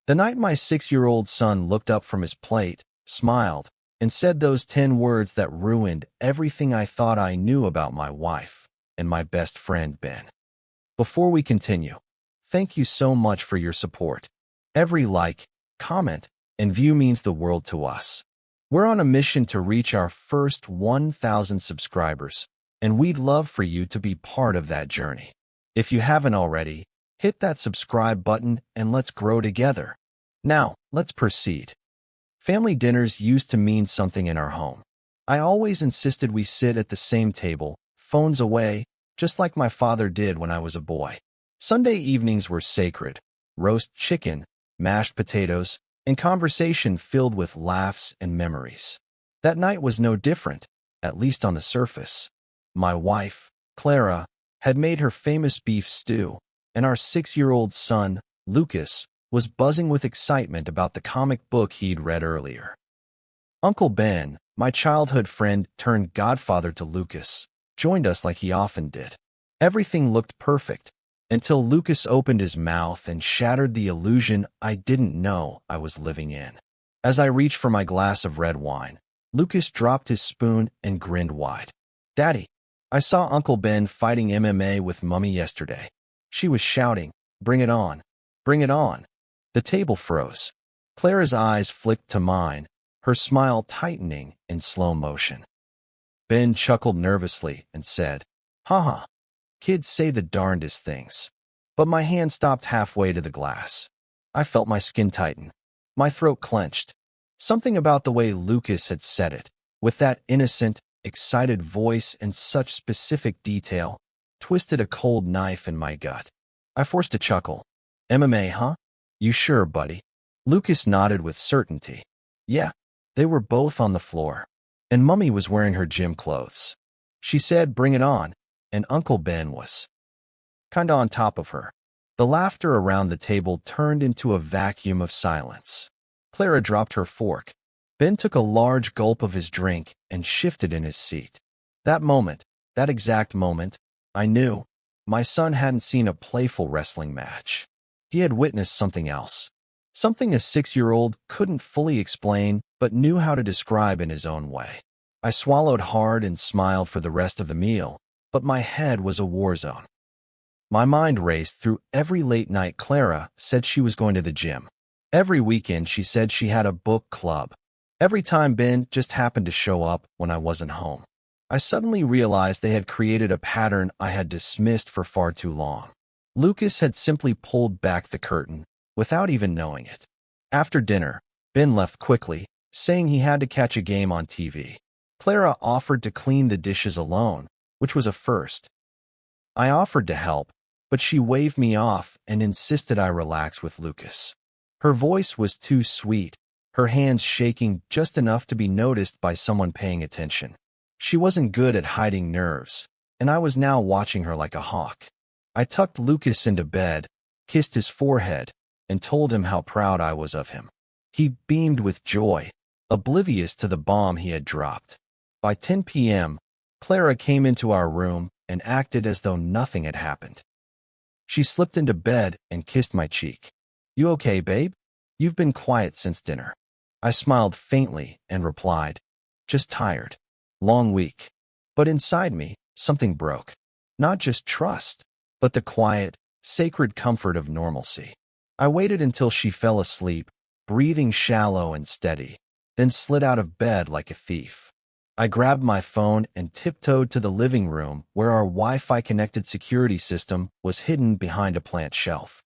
The night my 6-year-old son looked up from his plate, smiled, and said those 10 words that ruined everything I thought I knew about my wife and my best friend, Ben. Before we continue, thank you so much for your support. Every like, comment, and view means the world to us. We're on a mission to reach our first 1,000 subscribers, and we'd love for you to be part of that journey. If you haven't already, hit that subscribe button and let's grow together. Now, let's proceed. Family dinners used to mean something in our home. I always insisted we sit at the same table, phones away, just like my father did when I was a boy. Sunday evenings were sacred. Roast chicken, mashed potatoes, and conversation filled with laughs and memories. That night was no different, at least on the surface. My wife, Clara, had made her famous beef stew, and our 6-year-old son, Lucas, was buzzing with excitement about the comic book he'd read earlier. Uncle Ben, my childhood friend turned godfather to Lucas, joined us like he often did. Everything looked perfect, until Lucas opened his mouth and shattered the illusion I didn't know I was living in. As I reached for my glass of red wine, Lucas dropped his spoon and grinned wide. "Daddy, I saw Uncle Ben fighting MMA with Mummy yesterday. She was shouting, 'Bring it on! Bring it on!'" The table froze. Clara's eyes flicked to mine, her smile tightening in slow motion. Ben chuckled nervously and said, "Haha, kids say the darndest things." But my hand stopped halfway to the glass. I felt my skin tighten. My throat clenched. Something about the way Lucas had said it, with that innocent, excited voice and such specific detail, twisted a cold knife in my gut. I forced a chuckle. "MMA, huh? You sure, buddy?" Lucas nodded with certainty. Yeah, they were both on the floor, and Mummy was wearing her gym clothes. She said, "Bring it on," and Uncle Ben was kinda on top of her. The laughter around the table turned into a vacuum of silence. Clara dropped her fork. Ben took a large gulp of his drink and shifted in his seat. That moment, that exact moment, I knew my son hadn't seen a playful wrestling match. He had witnessed something else. Something a 6-year-old couldn't fully explain but knew how to describe in his own way. I swallowed hard and smiled for the rest of the meal, but my head was a war zone. My mind raced through every late night Clara said she was going to the gym. Every weekend she said she had a book club. Every time Ben just happened to show up when I wasn't home. I suddenly realized they had created a pattern I had dismissed for far too long. Lucas had simply pulled back the curtain without even knowing it. After dinner, Ben left quickly, saying he had to catch a game on TV. Clara offered to clean the dishes alone, which was a first. I offered to help, but she waved me off and insisted I relax with Lucas. Her voice was too sweet, her hands shaking just enough to be noticed by someone paying attention. She wasn't good at hiding nerves, and I was now watching her like a hawk. I tucked Lucas into bed, kissed his forehead, and told him how proud I was of him. He beamed with joy, oblivious to the bomb he had dropped. By 10 p.m., Clara came into our room and acted as though nothing had happened. She slipped into bed and kissed my cheek. "You okay, babe? You've been quiet since dinner." I smiled faintly and replied, "Just tired. Long week." But inside me, something broke. Not just trust, but the quiet, sacred comfort of normalcy. I waited until she fell asleep, breathing shallow and steady, then slid out of bed like a thief. I grabbed my phone and tiptoed to the living room where our Wi-Fi connected security system was hidden behind a plant shelf.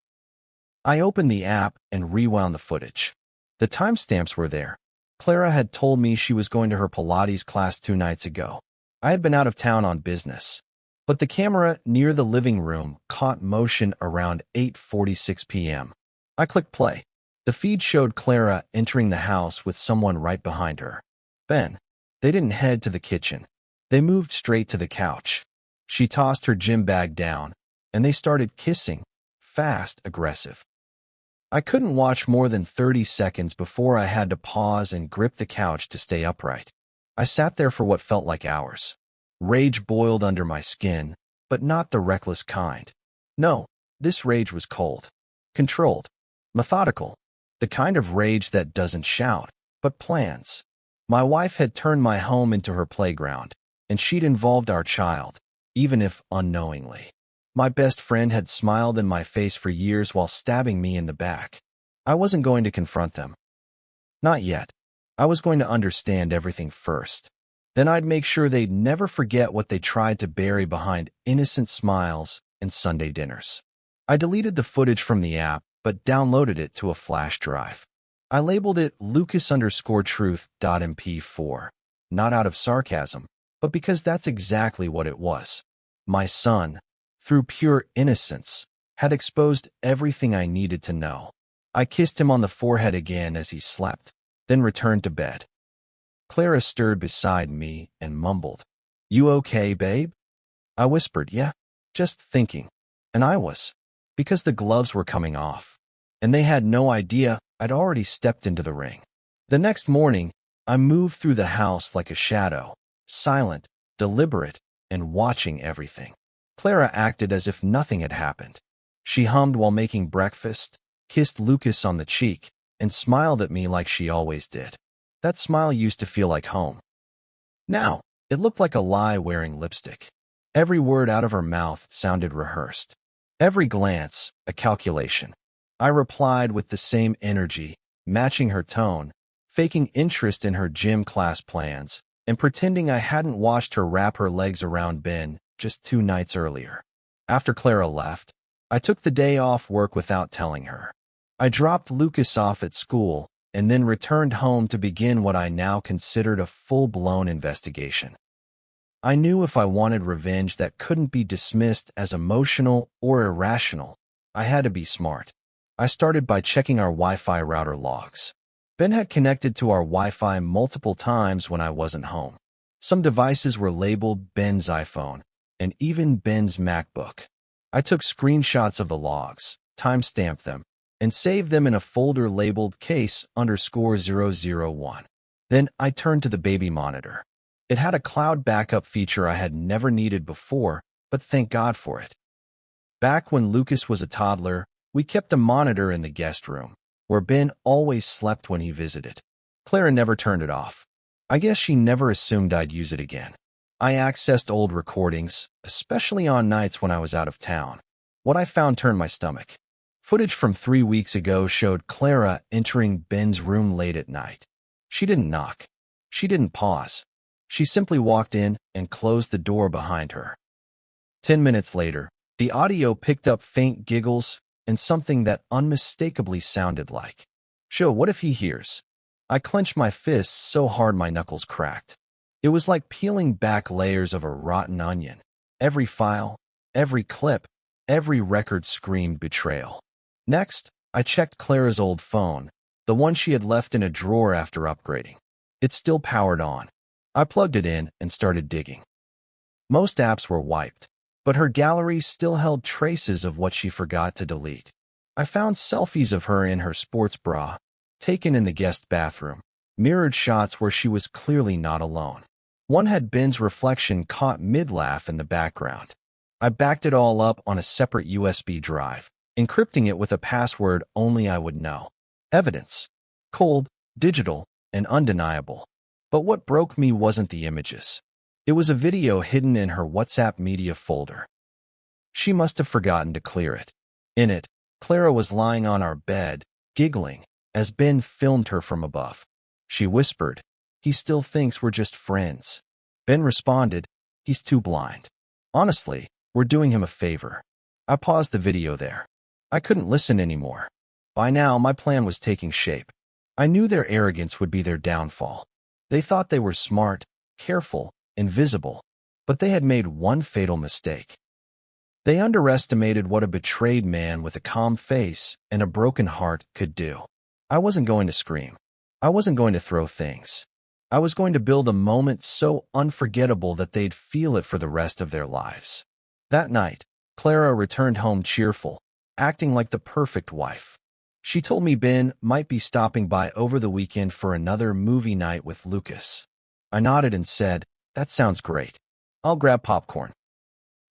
I opened the app and rewound the footage. The timestamps were there. Clara had told me she was going to her Pilates class 2 nights ago. I had been out of town on business, but the camera near the living room caught motion around 8:46 p.m. I clicked play. The feed showed Clara entering the house with someone right behind her. Ben. They didn't head to the kitchen. They moved straight to the couch. She tossed her gym bag down, and they started kissing, fast, aggressive. I couldn't watch more than 30 seconds before I had to pause and grip the couch to stay upright. I sat there for what felt like hours. Rage boiled under my skin, but not the reckless kind. No, this rage was cold, controlled, methodical. The kind of rage that doesn't shout, but plans. My wife had turned my home into her playground, and she'd involved our child, even if unknowingly. My best friend had smiled in my face for years while stabbing me in the back. I wasn't going to confront them. Not yet. I was going to understand everything first. Then I'd make sure they'd never forget what they tried to bury behind innocent smiles and Sunday dinners. I deleted the footage from the app, but downloaded it to a flash drive. I labeled it Lucas_truth.mp4, not out of sarcasm, but because that's exactly what it was. My son, through pure innocence, had exposed everything I needed to know. I kissed him on the forehead again as he slept, then returned to bed. Clara stirred beside me and mumbled, "You okay, babe?" I whispered, "Yeah, just thinking." And I was, because the gloves were coming off, and they had no idea I'd already stepped into the ring. The next morning, I moved through the house like a shadow, silent, deliberate, and watching everything. Clara acted as if nothing had happened. She hummed while making breakfast, kissed Lucas on the cheek, and smiled at me like she always did. That smile used to feel like home. Now, it looked like a lie wearing lipstick. Every word out of her mouth sounded rehearsed. Every glance, a calculation. I replied with the same energy, matching her tone, faking interest in her gym class plans, and pretending I hadn't watched her wrap her legs around Ben just 2 nights earlier. After Clara left, I took the day off work without telling her. I dropped Lucas off at school and then returned home to begin what I now considered a full-blown investigation. I knew if I wanted revenge that couldn't be dismissed as emotional or irrational, I had to be smart. I started by checking our Wi-Fi router logs. Ben had connected to our Wi-Fi multiple times when I wasn't home. Some devices were labeled Ben's iPhone, and even Ben's MacBook. I took screenshots of the logs, timestamped them, and saved them in a folder labeled case_001. Then I turned to the baby monitor. It had a cloud backup feature I had never needed before, but thank God for it. Back when Lucas was a toddler, we kept a monitor in the guest room, where Ben always slept when he visited. Clara never turned it off. I guess she never assumed I'd use it again. I accessed old recordings, especially on nights when I was out of town. What I found turned my stomach. Footage from 3 weeks ago showed Clara entering Ben's room late at night. She didn't knock. She didn't pause. She simply walked in and closed the door behind her. 10 minutes later, the audio picked up faint giggles and something that unmistakably sounded like, "Joe, what if he hears?" I clenched my fists so hard my knuckles cracked. It was like peeling back layers of a rotten onion. Every file, every clip, every record screamed betrayal. Next, I checked Clara's old phone, the one she had left in a drawer after upgrading. It still powered on. I plugged it in and started digging. Most apps were wiped, but her gallery still held traces of what she forgot to delete. I found selfies of her in her sports bra, taken in the guest bathroom, mirrored shots where she was clearly not alone. One had Ben's reflection caught mid-laugh in the background. I backed it all up on a separate USB drive, encrypting it with a password only I would know. Evidence. Cold, digital, and undeniable. But what broke me wasn't the images. It was a video hidden in her WhatsApp media folder. She must have forgotten to clear it. In it, Clara was lying on our bed, giggling, as Ben filmed her from above. She whispered, "He still thinks we're just friends." Ben responded, "He's too blind. Honestly, we're doing him a favor." I paused the video there. I couldn't listen anymore. By now, my plan was taking shape. I knew their arrogance would be their downfall. They thought they were smart, careful, invisible, but they had made one fatal mistake. They underestimated what a betrayed man with a calm face and a broken heart could do. I wasn't going to scream. I wasn't going to throw things. I was going to build a moment so unforgettable that they'd feel it for the rest of their lives. That night, Clara returned home cheerful, acting like the perfect wife. She told me Ben might be stopping by over the weekend for another movie night with Lucas. I nodded and said, "That sounds great. I'll grab popcorn."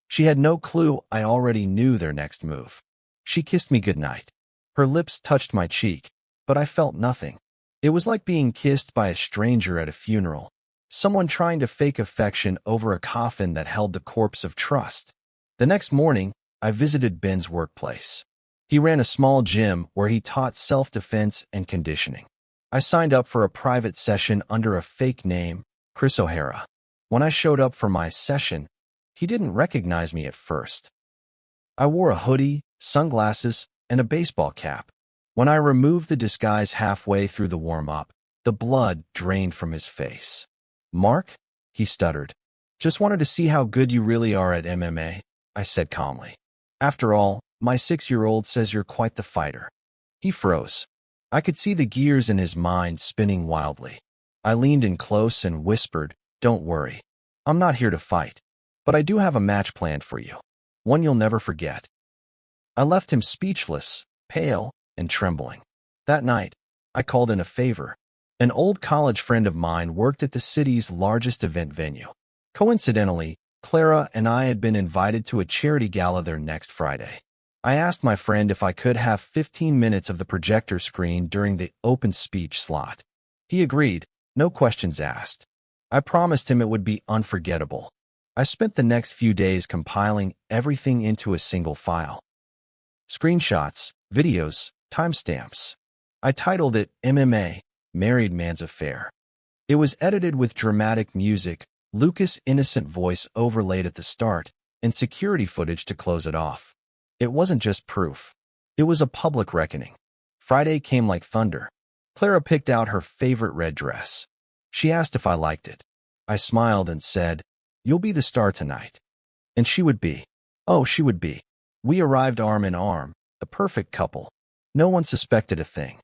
She had no clue I already knew their next move. She kissed me goodnight. Her lips touched my cheek, but I felt nothing. It was like being kissed by a stranger at a funeral, someone trying to fake affection over a coffin that held the corpse of trust. The next morning, I visited Ben's workplace. He ran a small gym where he taught self-defense and conditioning. I signed up for a private session under a fake name, Chris O'Hara. When I showed up for my session, he didn't recognize me at first. I wore a hoodie, sunglasses, and a baseball cap. When I removed the disguise halfway through the warm-up, the blood drained from his face. "Mark?" he stuttered. "Just wanted to see how good you really are at MMA," I said calmly. "After all, my 6-year-old says you're quite the fighter." He froze. I could see the gears in his mind spinning wildly. I leaned in close and whispered, "Don't worry. I'm not here to fight. But I do have a match planned for you. One you'll never forget." I left him speechless, pale, and trembling. That night, I called in a favor. An old college friend of mine worked at the city's largest event venue. Coincidentally, Clara and I had been invited to a charity gala there next Friday. I asked my friend if I could have 15 minutes of the projector screen during the open speech slot. He agreed, no questions asked. I promised him it would be unforgettable. I spent the next few days compiling everything into a single file. Screenshots, videos, timestamps. I titled it MMA, Married Man's Affair. It was edited with dramatic music, Lucas' innocent voice overlaid at the start, and security footage to close it off. It wasn't just proof. It was a public reckoning. Friday came like thunder. Clara picked out her favorite red dress. She asked if I liked it. I smiled and said, "You'll be the star tonight." And she would be. Oh, she would be. We arrived arm in arm, the perfect couple. No one suspected a thing.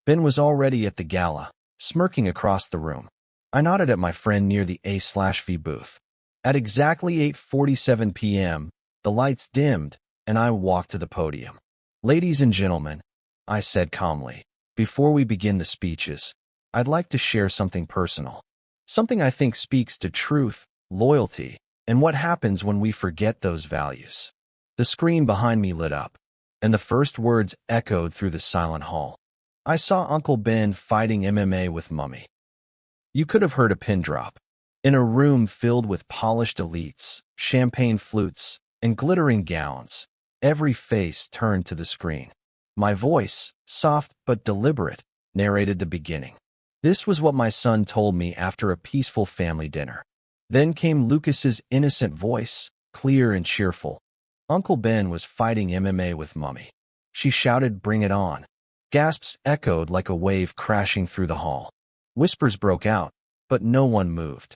Ben was already at the gala, smirking across the room. I nodded at my friend near the A/V booth. At exactly 8:47 p.m., the lights dimmed, and I walked to the podium. "Ladies and gentlemen," I said calmly, "before we begin the speeches, I'd like to share something personal. Something I think speaks to truth, loyalty, and what happens when we forget those values." The screen behind me lit up, and the first words echoed through the silent hall. I saw Uncle Ben fighting MMA with Mummy. You could have heard a pin drop. In a room filled with polished elites, champagne flutes, and glittering gowns, every face turned to the screen. My voice, soft but deliberate, narrated the beginning. This was what my son told me after a peaceful family dinner. Then came Lucas's innocent voice, clear and cheerful. Uncle Ben was fighting MMA with Mummy. She shouted, "Bring it on." Gasps echoed like a wave crashing through the hall. Whispers broke out, but no one moved.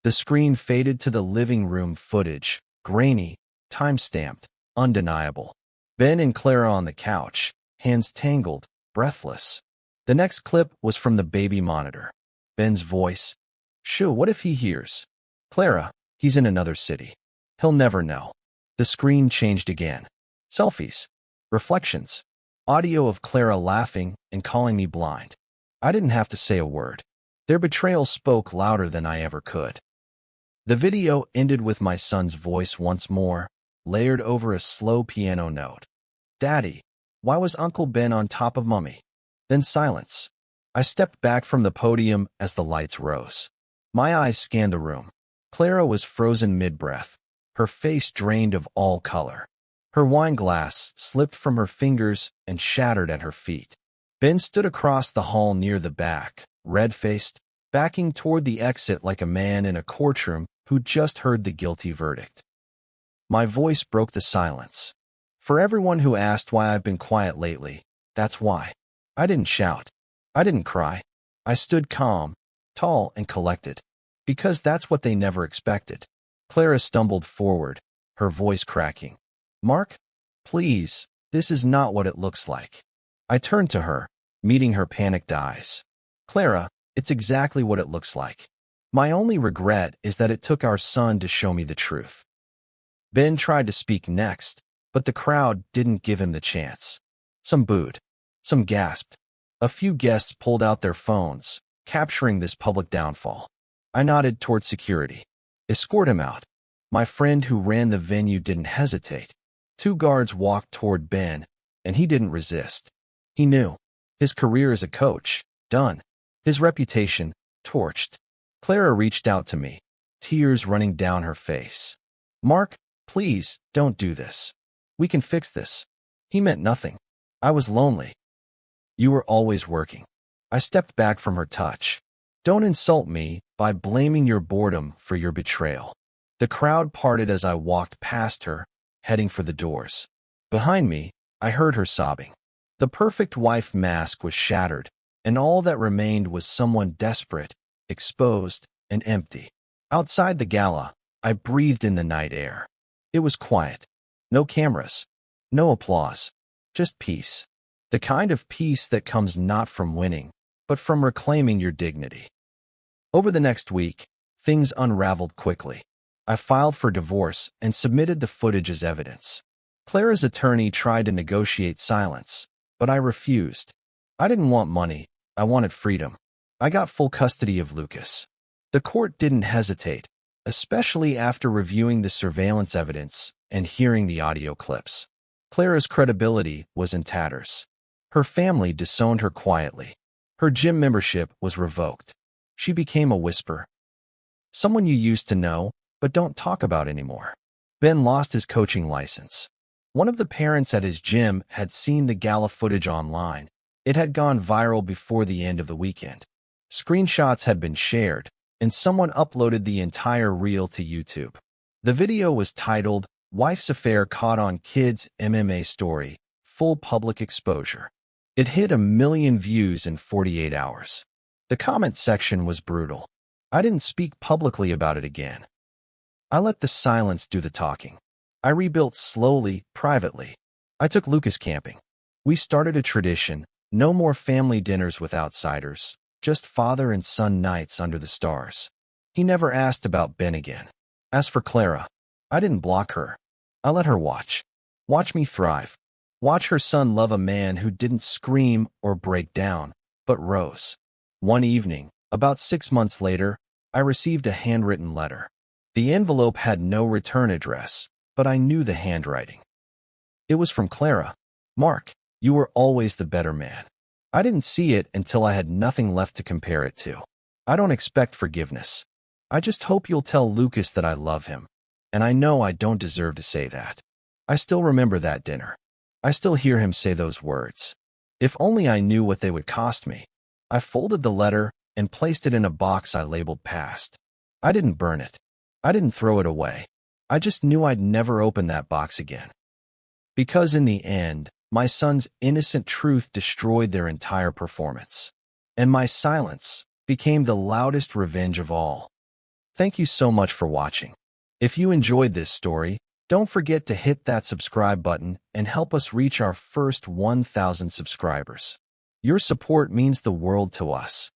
The screen faded to the living room footage, grainy, time-stamped, undeniable. Ben and Clara on the couch, hands tangled, breathless. The next clip was from the baby monitor. Ben's voice. "Shoo, what if he hears?" "Clara, he's in another city. He'll never know." The screen changed again. Selfies. Reflections. Audio of Clara laughing and calling me blind. I didn't have to say a word. Their betrayal spoke louder than I ever could. The video ended with my son's voice once more, layered over a slow piano note. "Daddy, why was Uncle Ben on top of Mummy?" Then silence. I stepped back from the podium as the lights rose. My eyes scanned the room. Clara was frozen mid-breath, her face drained of all color. Her wine glass slipped from her fingers and shattered at her feet. Ben stood across the hall near the back, red-faced, backing toward the exit like a man in a courtroom who just heard the guilty verdict. My voice broke the silence. For everyone who asked why I've been quiet lately, that's why. I didn't shout. I didn't cry. I stood calm, tall, and collected. Because that's what they never expected. Clara stumbled forward, her voice cracking. "Mark, please, this is not what it looks like." I turned to her, meeting her panicked eyes. "Clara, it's exactly what it looks like. My only regret is that it took our son to show me the truth." Ben tried to speak next, but the crowd didn't give him the chance. Some booed. Some gasped. A few guests pulled out their phones, capturing this public downfall. I nodded toward security. "Escort him out." My friend who ran the venue didn't hesitate. 2 guards walked toward Ben, and he didn't resist. He knew. His career as a coach, done. His reputation, torched. Clara reached out to me, tears running down her face. Mark, please, don't do this. We can fix this. He meant nothing. I was lonely. You were always working. I stepped back from her touch. Don't insult me by blaming your boredom for your betrayal. The crowd parted as I walked past her, heading for the doors. Behind me, I heard her sobbing. The perfect wife mask was shattered, and all that remained was someone desperate, exposed, and empty. Outside the gala, I breathed in the night air. It was quiet. No cameras. No applause. Just peace. The kind of peace that comes not from winning, but from reclaiming your dignity. Over the next week, things unraveled quickly. I filed for divorce and submitted the footage as evidence. Clara's attorney tried to negotiate silence, but I refused. I didn't want money. I wanted freedom. I got full custody of Lucas. The court didn't hesitate, especially after reviewing the surveillance evidence and hearing the audio clips. Clara's credibility was in tatters. Her family disowned her quietly. Her gym membership was revoked. She became a whisper. Someone you used to know, but don't talk about anymore. Ben lost his coaching license. One of the parents at his gym had seen the gala footage online. It had gone viral before the end of the weekend. Screenshots had been shared, and someone uploaded the entire reel to YouTube. The video was titled, "Wife's Affair Caught on Kid's MMA Story, Full Public Exposure." It hit 1 million views in 48 hours. The comment section was brutal. I didn't speak publicly about it again. I let the silence do the talking. I rebuilt slowly, privately. I took Lucas camping. We started a tradition, no more family dinners with outsiders, just father and son nights under the stars. He never asked about Ben again. As for Clara, I didn't block her. I let her watch. Watch me thrive. Watch her son love a man who didn't scream or break down, but rose. One evening, about 6 months later, I received a handwritten letter. The envelope had no return address, but I knew the handwriting. It was from Clara. Mark, you were always the better man. I didn't see it until I had nothing left to compare it to. I don't expect forgiveness. I just hope you'll tell Lucas that I love him. And I know I don't deserve to say that. I still remember that dinner. I still hear him say those words. If only I knew what they would cost me. I folded the letter and placed it in a box I labeled past. I didn't burn it. I didn't throw it away. I just knew I'd never open that box again. Because in the end, my son's innocent truth destroyed their entire performance. And my silence became the loudest revenge of all. Thank you so much for watching. If you enjoyed this story, don't forget to hit that subscribe button and help us reach our first 1,000 subscribers. Your support means the world to us.